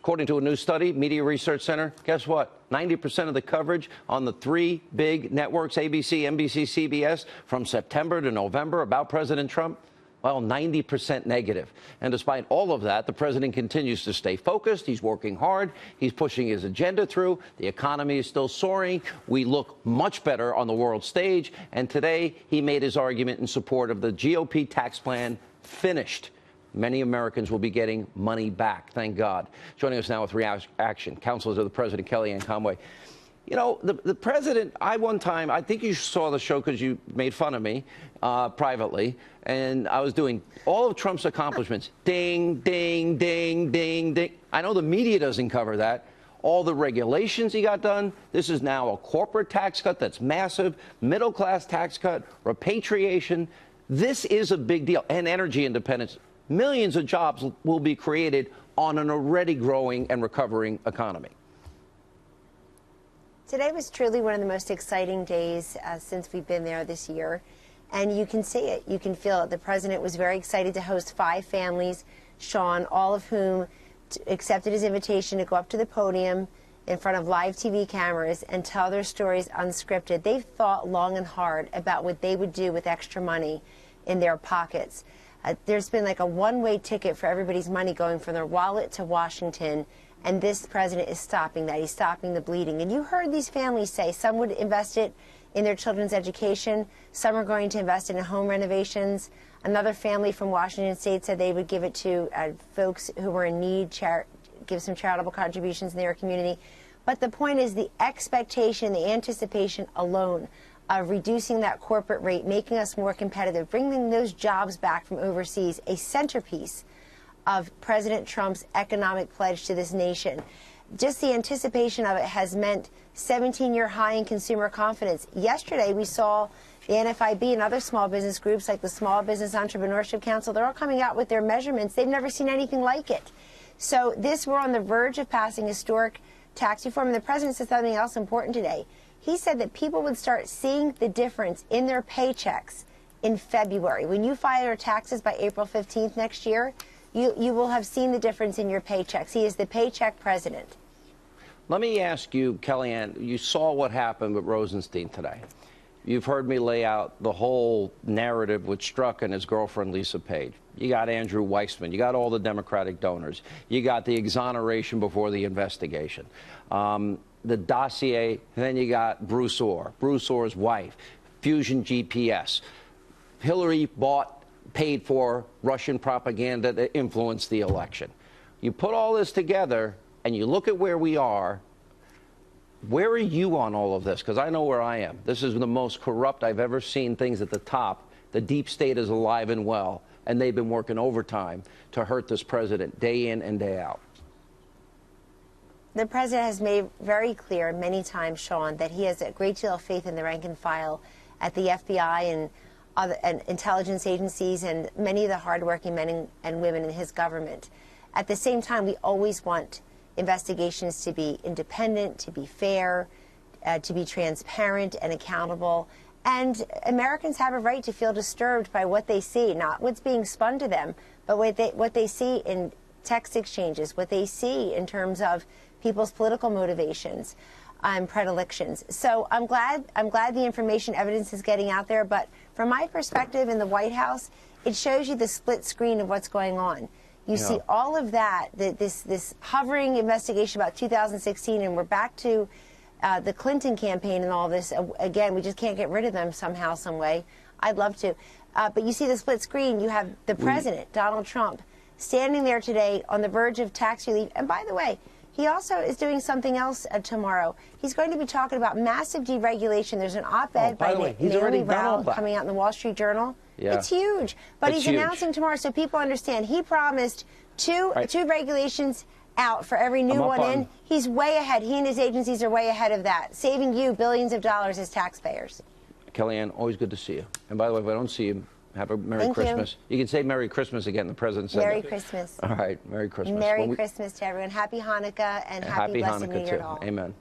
According to a new study, Media Research Center, guess what? 90% of the coverage on the three big networks, ABC, NBC, CBS, from September to November about President Trump, well, 90% negative. And despite all of that, the president continues to stay focused. He's working hard. He's pushing his agenda through. The economy is still soaring. We look much better on the world stage. And today, he made his argument in support of the GOP tax plan finished. Many Americans will be getting money back, thank God. Joining us now with reaction, counselor to the president, Kellyanne Conway. You know, the president, I think you saw the show because you made fun of me privately, and I was doing all of Trump's accomplishments. Ding, ding, ding, ding, ding. I know the media doesn't cover that. All the regulations he got done. This is now a corporate tax cut that's massive, middle-class tax cut, repatriation. This is a big deal. And energy independence. Millions of jobs will be created on an already growing and recovering economy. Today was truly one of the most exciting days since we've been there this year. And you can see it. You can feel it. The president was very excited to host 5 families, Sean, all of whom accepted his invitation to go up to the podium in front of live TV cameras and tell their stories unscripted. They've thought long and hard about what they would do with extra money in their pockets. There's been like a one-way ticket for everybody's money going from their wallet to Washington. And this president is stopping that. He's stopping the bleeding. And you heard these families say some would invest it in their children's education. Some are going to invest it in home renovations. Another family from Washington State said they would give it to folks who were in need, give some charitable contributions in their community. But the point is the expectation, the anticipation alone of reducing that corporate rate, making us more competitive, bringing those jobs back from overseas, a centerpiece of President Trump's economic pledge to this nation. Just the anticipation of it has meant 17-year high in consumer confidence. Yesterday, we saw the NFIB and other small business groups like the Small Business Entrepreneurship Council, they're all coming out with their measurements. They've never seen anything like it. So we're on the verge of passing historic tax reform. And the president said something else important today. He said that people would start seeing the difference in their paychecks in February. When you file your taxes by April 15th next year, you will have seen the difference in your paychecks. He is the paycheck president. Let me ask you, Kellyanne, you saw what happened with Rosenstein today. You've heard me lay out the whole narrative with Strzok and his girlfriend, Lisa Page. You got Andrew Weissman. You got all the Democratic donors. You got the exoneration before the investigation. The dossier, and then you got Bruce Orr's wife, Fusion GPS. Hillary paid for Russian propaganda to influence the election. You put all this together and you look at where we are. Where are you on all of this? Because I know where I am. This is the most corrupt I've ever seen things at the top. The deep state is alive and well, and they've been working overtime to hurt this president day in and day out. The president has made very clear many times, Sean, that he has a great deal of faith in the rank and file at the FBI and intelligence agencies and many of the hardworking men and women in his government. At the same time, we always want investigations to be independent, to be fair, to be transparent and accountable. And Americans have a right to feel disturbed by what they see, not what's being spun to them, but what they see in text exchanges, what they see in terms of people's political motivations and predilections. So I'm glad the information evidence is getting out there. But from my perspective in the White House, it shows you the split screen of what's going on. You see all of that, this hovering investigation about 2016, and we're back to the Clinton campaign and all this. Again, we just can't get rid of them somehow, some way. I'd love to. But you see the split screen. You have the president, Donald Trump, standing there today on the verge of tax relief. And by the way, he also is doing something else tomorrow. He's going to be talking about massive deregulation. There's an op-ed by Naomi Rao coming out in the Wall Street Journal. Yeah. It's huge. But he's announcing tomorrow so people understand. He promised two regulations out for every new one in. He's way ahead. He and his agencies are way ahead of that, saving you billions of dollars as taxpayers. Kellyanne, always good to see you. And by the way, if I don't see you, have a Merry Christmas. You can say Merry Christmas again. The president said Merry Christmas. All right. Merry Christmas. Merry Christmas to everyone. Happy Hanukkah and happy blessed New Year to all. Amen.